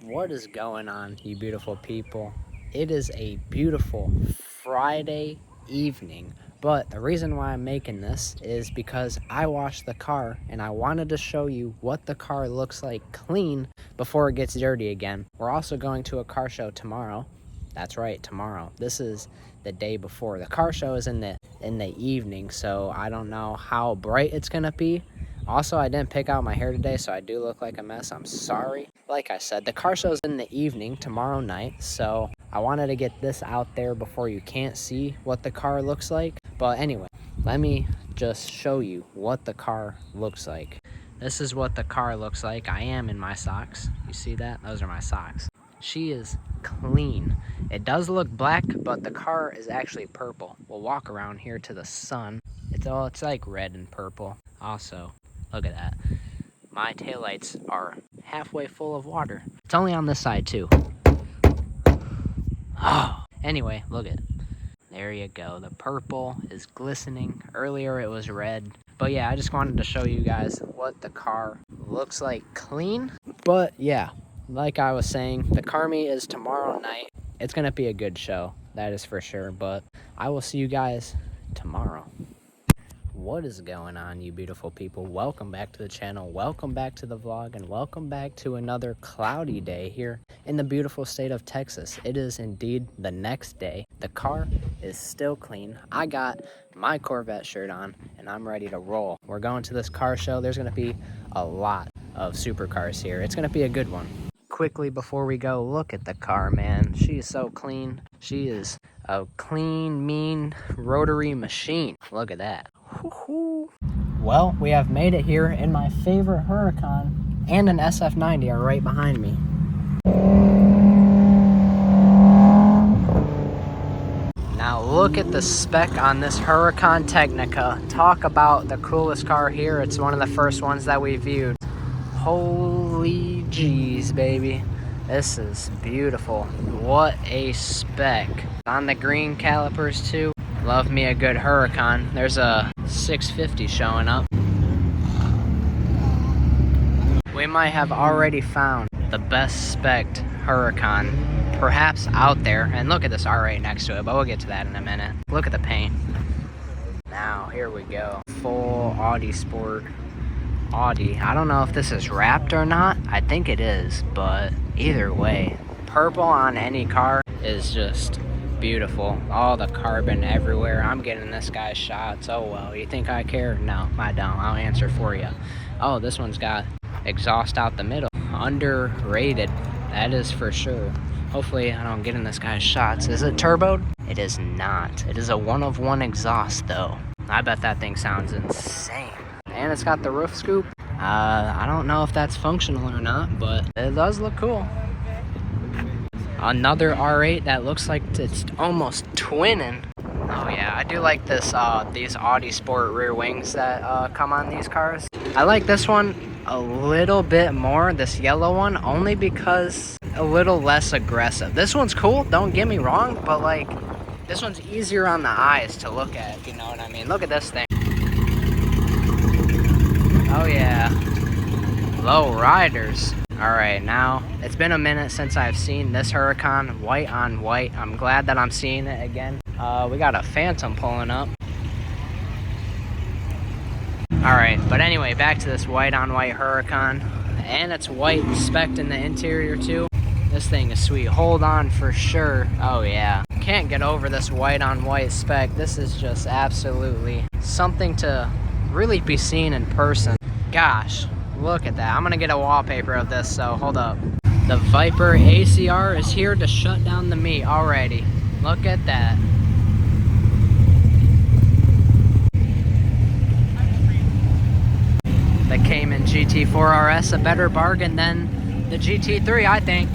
What is going on, you beautiful people? It is a beautiful Friday evening, but the reason why I'm making this is because I washed the car and I wanted to show you what the car looks like clean before it gets dirty again. We're also going to a car show tomorrow. That's right, tomorrow. This is the day before. The car show is in the evening, so I don't know how bright it's gonna be. Also, I didn't pick out my hair today, so I do look like a mess. I'm sorry. Like I said, the car show's in the evening tomorrow night, so I wanted to get this out there before you can't see what the car looks like. But anyway, let me just show you what the car looks like. This is what the car looks like. I am in my socks. You see that? Those are my socks. She is clean. It does look black, but the car is actually purple. We'll walk around here to the sun. It's like red and purple. Also, look at that. My taillights are halfway full of water. It's only on this side too. Oh, anyway, look at it. There you go. The purple is glistening. Earlier it was red. But yeah, I just wanted to show you guys what the car looks like clean. But yeah, like I was saying, the car meet is tomorrow night. It's going to be a good show. That is for sure. But I will see you guys tomorrow. What is going on, you beautiful people? Welcome back to the channel, welcome back to the vlog, and welcome back to another cloudy day here in the beautiful state of Texas. It is indeed the next day. The car is still clean. I got my Corvette shirt on and I'm ready to roll. We're going to this car show. There's going to be a lot of supercars here. It's going to be a good one. Quickly before we go, look at the car, man. She is so clean. She is a clean, mean rotary machine. Look at that. Well, we have made it here, and my favorite Huracan and an SF90 are right behind me. Now look at the spec on this Huracan Technica. Talk about the coolest car here. It's one of the first ones that we viewed. Holy jeez, baby. This is beautiful. What a spec. On the green calipers too. Love me a good Huracan. There's a 650 showing up. We might have already found the best spec'd Huracan perhaps out there. And look at this R8 next to it, but we'll get to that in a minute. Look at the paint. Now, here we go. Full Audi Sport. Audi. I don't know if this is wrapped or not. I think it is, but either way, purple on any car is just beautiful. All the carbon everywhere. I'm getting this guy's shots. Oh well, you think I care? No, I don't. I'll answer for you. Oh, this one's got exhaust out the middle. Underrated. That is for sure. Hopefully I don't get in this guy's shots. Is it turboed? It is not. It is a one-of-one exhaust though. I bet that thing sounds insane. And it's got the roof scoop. I don't know if that's functional or not, but it does look cool. Another R8 that looks like it's almost twinning. Oh yeah, I do like this these Audi Sport rear wings that come on these cars. I like this one a little bit more, this yellow one, only because a little less aggressive. This one's cool, don't get me wrong, but like this one's easier on the eyes to look at, if you know what I mean. Look at this thing. Oh yeah, low riders. All right, now it's been a minute since I've seen this Huracan white on white. I'm glad that I'm seeing it again. We got a Phantom pulling up. All right, but anyway, back to this white on white Huracan, and it's white spec'd in the interior too. This thing is sweet. Hold on for sure. Oh yeah, can't get over this white on white spec. This is just absolutely something to really be seen in person. Gosh, look at that. I'm gonna get a wallpaper of this, so hold up. The Viper ACR is here to shut down the meat already. Look at that. The Cayman GT4 RS, a better bargain than the GT3, I think.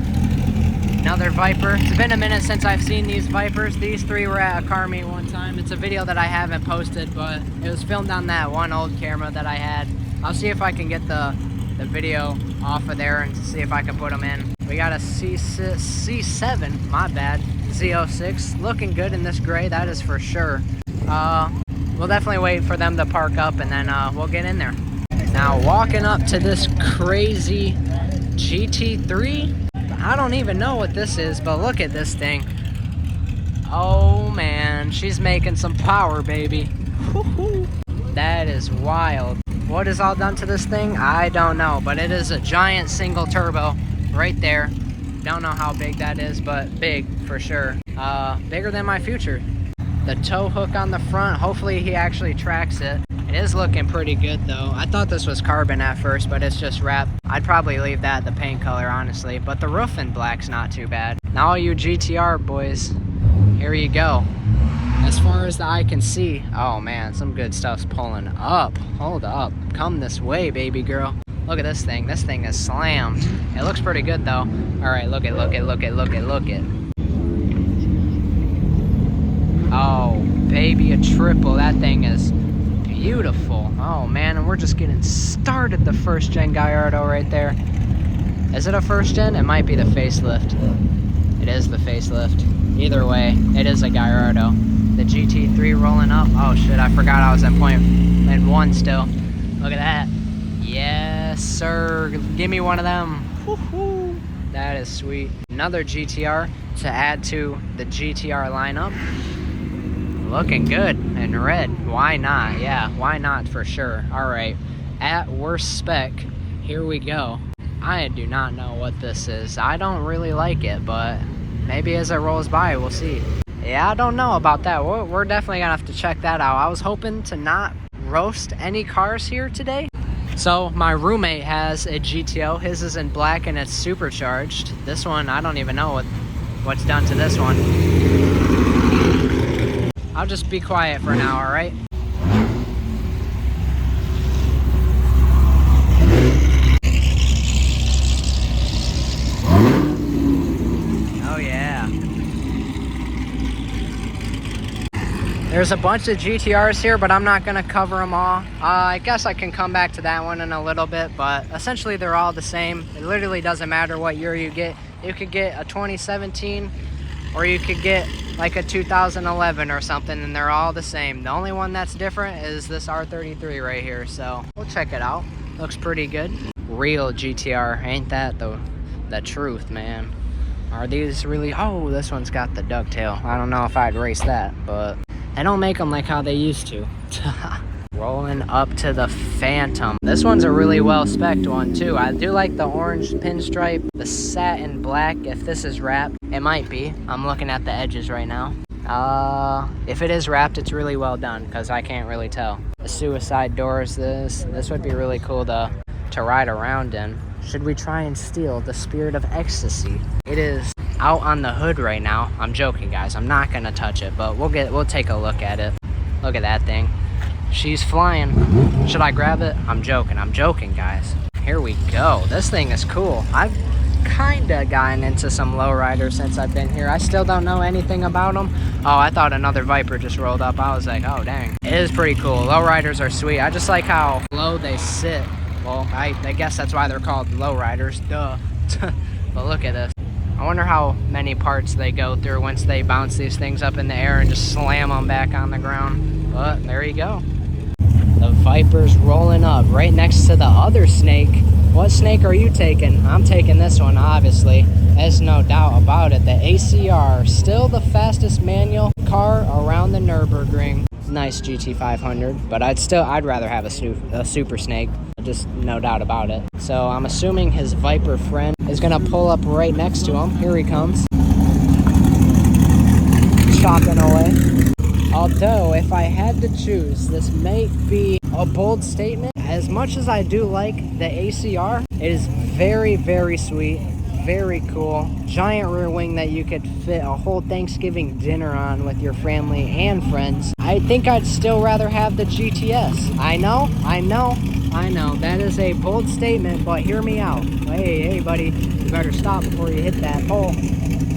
Another Viper. It's been a minute since I've seen these Vipers. These three were at a car meet one time. It's a video that I haven't posted, but it was filmed on that one old camera that I had. I'll see if I can get the video off of there and see if I can put them in. We got a C7, my bad, Z06. Looking good in this gray, that is for sure. We'll definitely wait for them to park up and then we'll get in there. Now walking up to this crazy GT3. I don't even know what this is, but look at this thing. Oh man, she's making some power, baby. Woo-hoo. That is wild. What is all done to this thing? I don't know, but it is a giant single turbo right there. Don't know how big that is, but big for sure. Bigger than my Future. The tow hook on the front, hopefully he actually tracks it. It is looking pretty good though. I thought this was carbon at first, but it's just wrapped. I'd probably leave that the paint color, honestly, but the roof in black's not too bad. Now all you GTR boys, here you go. As far as the eye can see, oh man, some good stuff's pulling up. Hold up, come this way, baby girl. Look at this thing. This thing is slammed. It looks pretty good though. All right, look it. Oh, baby, a triple. That thing is beautiful. Oh man, and we're just getting started. The first gen Gallardo right there. Is it a first gen? It might be the facelift. It is the facelift. Either way, it is a Gallardo. The GT3 rolling up. Oh shit, I forgot I was at point one still. Look at that. Yes, sir. Give me one of them. Woohoo. That is sweet. Another GTR to add to the GTR lineup. Looking good in red. Why not? Yeah, why not for sure. All right. At worst spec, here we go. I do not know what this is. I don't really like it, but maybe as it rolls by, we'll see. Yeah, I don't know about that. We're definitely gonna have to check that out. I was hoping to not roast any cars here today. So my roommate has a GTO. His is in black and it's supercharged. This one, I don't even know what's done to this one. I'll just be quiet for now, all right? Oh yeah. There's a bunch of GTRs here, but I'm not gonna cover them all. I guess I can come back to that one in a little bit, but essentially they're all the same. It literally doesn't matter what year you get. You could get a 2017, or you could get like a 2011 or something, and they're all the same. The only one that's different is this R33 right here, so we'll check it out. Looks pretty good. Real GTR, ain't that the truth, man? Are these really? Oh, this one's got the ducktail. I don't know if I'd race that, but they don't make them like how they used to. Rolling up to the Phantom. This one's a really well-spec'd one too. I do like the orange pinstripe, the satin black. If this is wrapped, it might be. I'm looking at the edges right now. If it is wrapped, it's really well done because I can't really tell. The suicide doors. This would be really cool to ride around in. Should we try and steal the Spirit of Ecstasy? It is out on the hood right now. I'm joking, guys. I'm not gonna touch it, but we'll take a look at it. Look at that thing. She's flying. Should I grab it? I'm joking, guys. Here we go. This thing is cool. I've kinda gotten into some lowriders since I've been here. I still don't know anything about them. Oh, I thought another Viper just rolled up. I was like, oh dang. It is pretty cool. Lowriders are sweet. I just like how low they sit. Well, I guess that's why they're called lowriders. Duh. But look at this. I wonder how many parts they go through once they bounce these things up in the air and just slam them back on the ground. But there you go. The Viper's rolling up right next to the other snake. What snake are you taking? I'm taking this one, obviously. There's no doubt about it. The ACR, still the fastest manual car around the Nürburgring. Nice GT500, but I'd rather have a Super Snake. Just no doubt about it. So I'm assuming his Viper friend is gonna pull up right next to him. Here he comes. Chopping away. Although, if I had to choose, this may be a bold statement. As much as I do like the ACR, it is very, very sweet, very cool. Giant rear wing that you could fit a whole Thanksgiving dinner on with your family and friends. I think I'd still rather have the GTS. I know. That is a bold statement, but hear me out. Hey, buddy, you better stop before you hit that pole.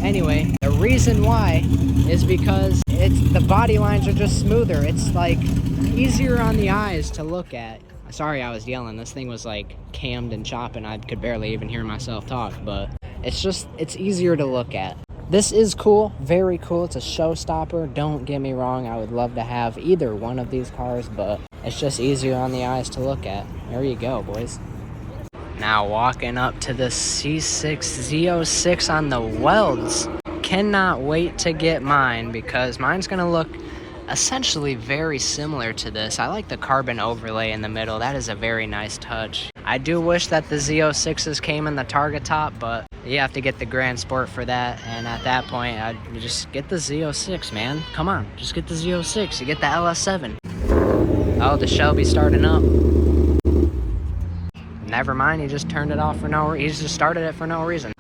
Anyway, the reason why is because the body lines are just smoother. It's like easier on the eyes to look at. Sorry I was yelling. This thing was like cammed and chopping. I could barely even hear myself talk, but it's easier to look at. This is cool, very cool. It's a showstopper. Don't get me wrong. I would love to have either one of these cars, but it's just easier on the eyes to look at. There you go, boys. Now walking up to the C6 Z06 on the welds. Cannot wait to get mine because mine's gonna look essentially very similar to this. I like the carbon overlay in the middle. That is a very nice touch. I do wish that the Z06s came in the Targa top, but you have to get the Grand Sport for that. And at that point, I'd just get the Z06, man. Come on, just get the Z06. You get the LS7. Oh, the Shelby's starting up. Never mind, he just turned it off for no reason. He just started it for no reason.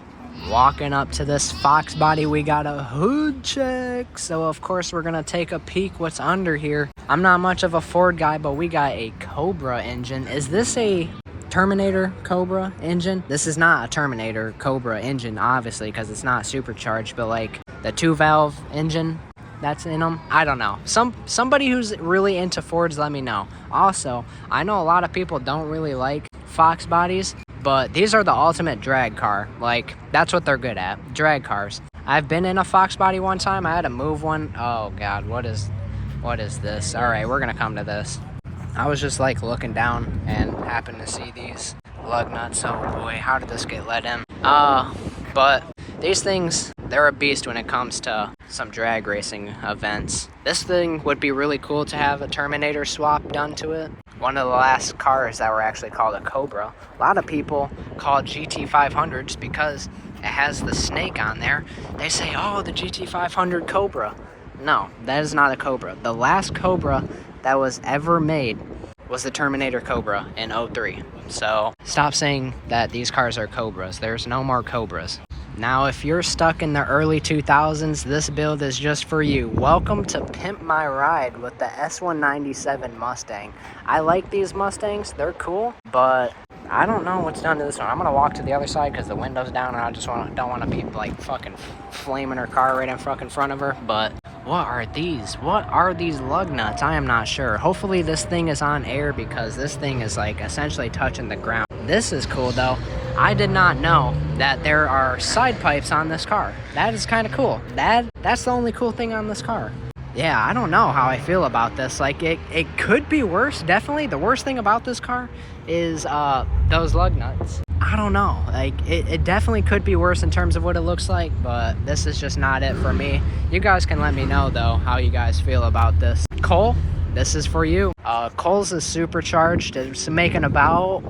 Walking up to this Fox body, we got a hood check. So of course we're gonna take a peek what's under here. I'm not much of a Ford guy, but we got a Cobra engine. Is this a Terminator Cobra engine? This is not a Terminator Cobra engine, obviously, because it's not supercharged, but like the 2-valve engine that's in them, I don't know. Somebody who's really into Fords, let me know. Also, I know a lot of people don't really like Fox bodies, but these are the ultimate drag car. Like, that's what they're good at, drag cars. I've been in a Fox body one time. I had to move one. Oh god, what is this? All right, we're gonna come to this. I was just like looking down and happened to see these lug nuts. Oh boy, how did this get let in? But these things, they're a beast when it comes to some drag racing events. This thing would be really cool to have a Terminator swap done to it. One of the last cars that were actually called a Cobra. A lot of people call it GT500s because it has the snake on there. They say, oh, the GT500 Cobra. No, that is not a Cobra. The last Cobra that was ever made was the Terminator Cobra in 03. So stop saying that these cars are Cobras. There's no more Cobras. Now, if you're stuck in the early 2000s, this build is just for you. Welcome to Pimp My Ride with the S197 Mustang. I like these Mustangs. They're cool, but I don't know what's done to this one. I'm gonna walk to the other side because the window's down and I just don't want to be like fucking flaming her car right in fucking front of her. But what are these? What are these lug nuts? I am not sure. Hopefully this thing is on air because this thing is like essentially touching the ground. This is cool though. I did not know that there are side pipes on this car. That is kind of cool. That's the only cool thing on this car. Yeah, I don't know how I feel about this. Like, it could be worse. Definitely the worst thing about this car is those lug nuts. I don't know. Like, it definitely could be worse in terms of what it looks like, but this is just not it for me. You guys can let me know, though, how you guys feel about this. Cole, this is for you. Cole's is supercharged. It's making about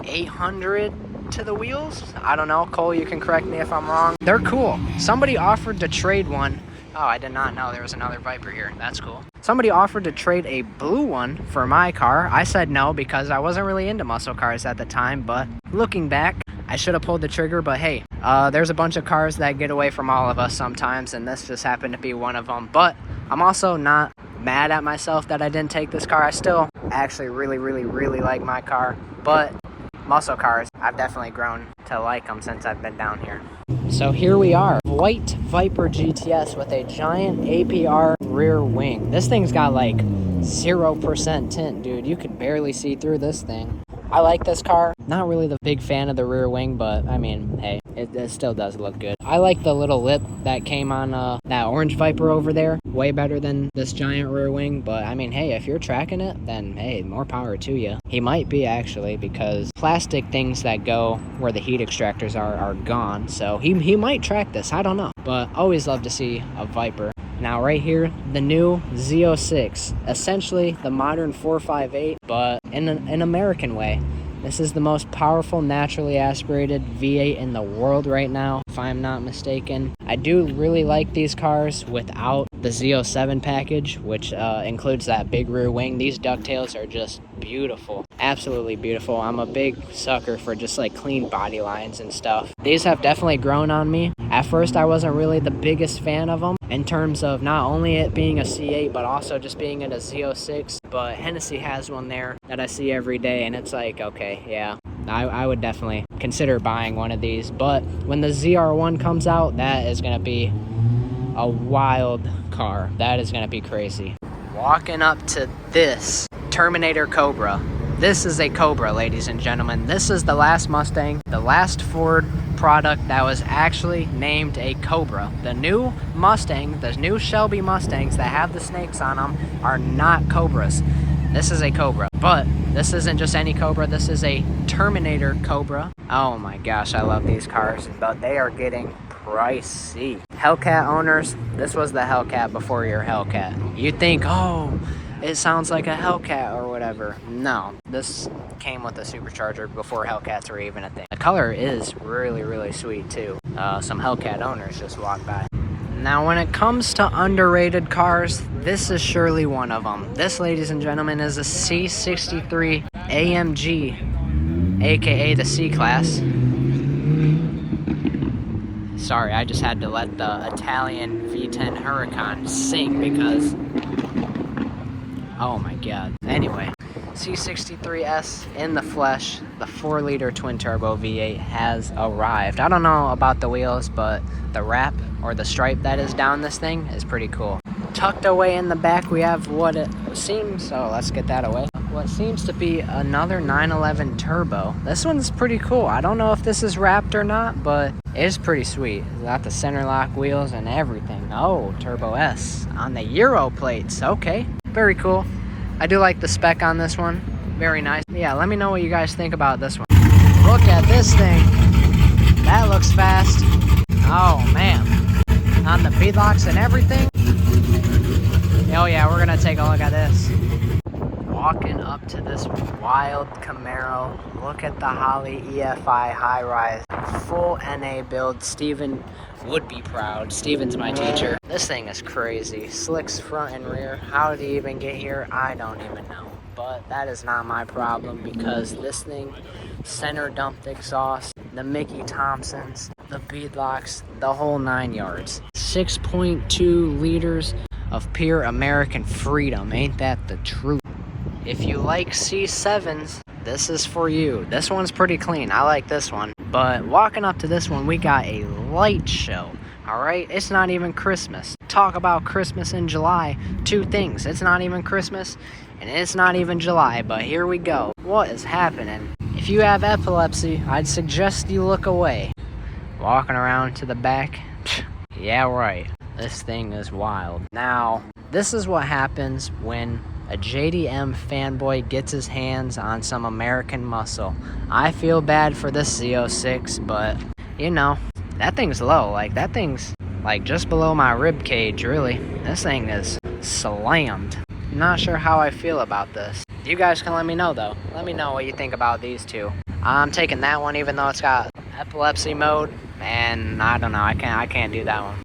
800 to the wheels. I don't know. Cole, you can correct me if I'm wrong. They're cool. Somebody offered to trade one. Oh, I did not know there was another Viper here. That's cool. Somebody offered to trade a blue one for my car. I said no because I wasn't really into muscle cars at the time, but looking back, I should have pulled the trigger, but hey, there's a bunch of cars that get away from all of us sometimes, and this just happened to be one of them. But I'm also not mad at myself that I didn't take this car. I still actually really like my car, but muscle cars, I've definitely grown to like them since I've been down here. So here we are, white Viper GTS with a giant APR rear wing. This thing's got like 0% tint, dude. You could barely see through this thing. I like this car. Not really the big fan of the rear wing, but I mean, hey, it still does look good. I like the little lip that came on that orange Viper over there. Way better than this giant rear wing, but I mean, hey, if you're tracking it, then hey, more power to you. He might be actually, because plastic things that go where the heat extractors are gone, so he might track this, I don't know. But always love to see a Viper. Now right here, the new Z06, essentially the modern 458, but in an American way. This is the most powerful naturally aspirated V8 in the world right now, if I'm not mistaken. I do really like these cars without the Z07 package, which includes that big rear wing. These ducktails are just beautiful, absolutely beautiful. I'm a big sucker for just like clean body lines and stuff. These have definitely grown on me. At first, I wasn't really the biggest fan of them in terms of not only it being a C8, but also just being in a Z06. But Hennessy has one there that I see every day, and it's like, okay, yeah, I would definitely consider buying one of these. But when the ZR1 comes out, that is going to be a wild car. That is going to be crazy. Walking up to this Terminator Cobra. This is a Cobra, ladies and gentlemen. This is the last Mustang, the last Ford product that was actually named a Cobra. The new Mustang, the new Shelby Mustangs that have the snakes on them are not Cobras. This is a Cobra, but this isn't just any Cobra. This is a Terminator Cobra. Oh my gosh, I love these cars, but they are getting pricey. Hellcat owners, this was the Hellcat before your Hellcat. You'd think, oh, it sounds like a Hellcat or whatever. No, this came with a supercharger before Hellcats were even a thing. The color is really, really sweet too. Some Hellcat owners just walked by. Now, when it comes to underrated cars, this is surely one of them. This, ladies and gentlemen, is a C63 AMG, aka the C-Class. Sorry, I just had to let the Italian V10 Huracan sink because... oh my god. Anyway, C63S in the flesh, the 4-liter twin-turbo V8 has arrived. I don't know about the wheels, but the wrap or the stripe that is down this thing is pretty cool. Tucked away in the back, we have what it seems, so let's get that away. What seems to be another 911 turbo. This one's pretty cool. I don't know if this is wrapped or not, but it's pretty sweet. It's got the center lock wheels and everything. Oh, Turbo S on the Euro plates. Okay, very cool. I do like the spec on this one. Very nice. Yeah, let me know what you guys think about this one. Look at this thing. That looks fast. Oh, man. On the beadlocks and everything. Oh, yeah, we're going to take a look at this. Walking up to this wild Camaro. Look at the Holley EFI high-rise. Full NA build. Steven would be proud. Steven's my teacher. This thing is crazy. Slicks front and rear. How did he even get here? I don't even know. But that is not my problem because this thing, center dumped exhaust, the Mickey Thompsons, the beadlocks, the whole 9 yards. 6.2 liters of pure American freedom. Ain't that the truth? If you like C7s, this is for you. This one's pretty clean. I like this one. But walking up to this one, we got a light show. Alright? It's not even Christmas. Talk about Christmas in July. Two things. It's not even Christmas, and it's not even July. But here we go. What is happening? If you have epilepsy, I'd suggest you look away. Walking around to the back. Yeah, right. This thing is wild. Now, this is what happens when a JDM fanboy gets his hands on some American muscle. I feel bad for this Z06, but, you know, that thing's low. Like, that thing's, like, just below my rib cage, really. This thing is slammed. I'm not sure how I feel about this. You guys can let me know, though. Let me know what you think about these two. I'm taking that one, even though it's got epilepsy mode. Man, I don't know. I can't do that one.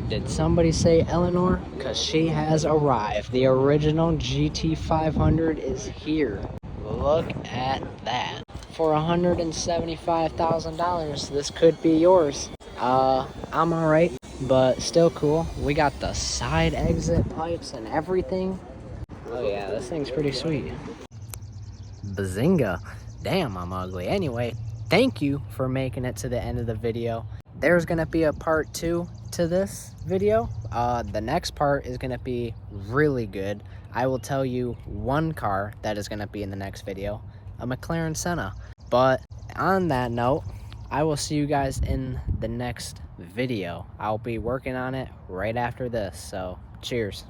Did somebody say Eleanor? Because she has arrived. The original GT500 is here. Look at that. For $175,000, this could be yours. I'm alright, but still cool. We got the side exit pipes and everything. Oh yeah, this thing's pretty sweet. Bazinga. Damn, I'm ugly. Anyway, thank you for making it to the end of the video. There's gonna be a part 2 to this video. The next part is gonna be really good. I will tell you one car that is gonna be in the next video, a McLaren Senna. But on that note, I will see you guys in the next video. I'll be working on it right after this, so cheers.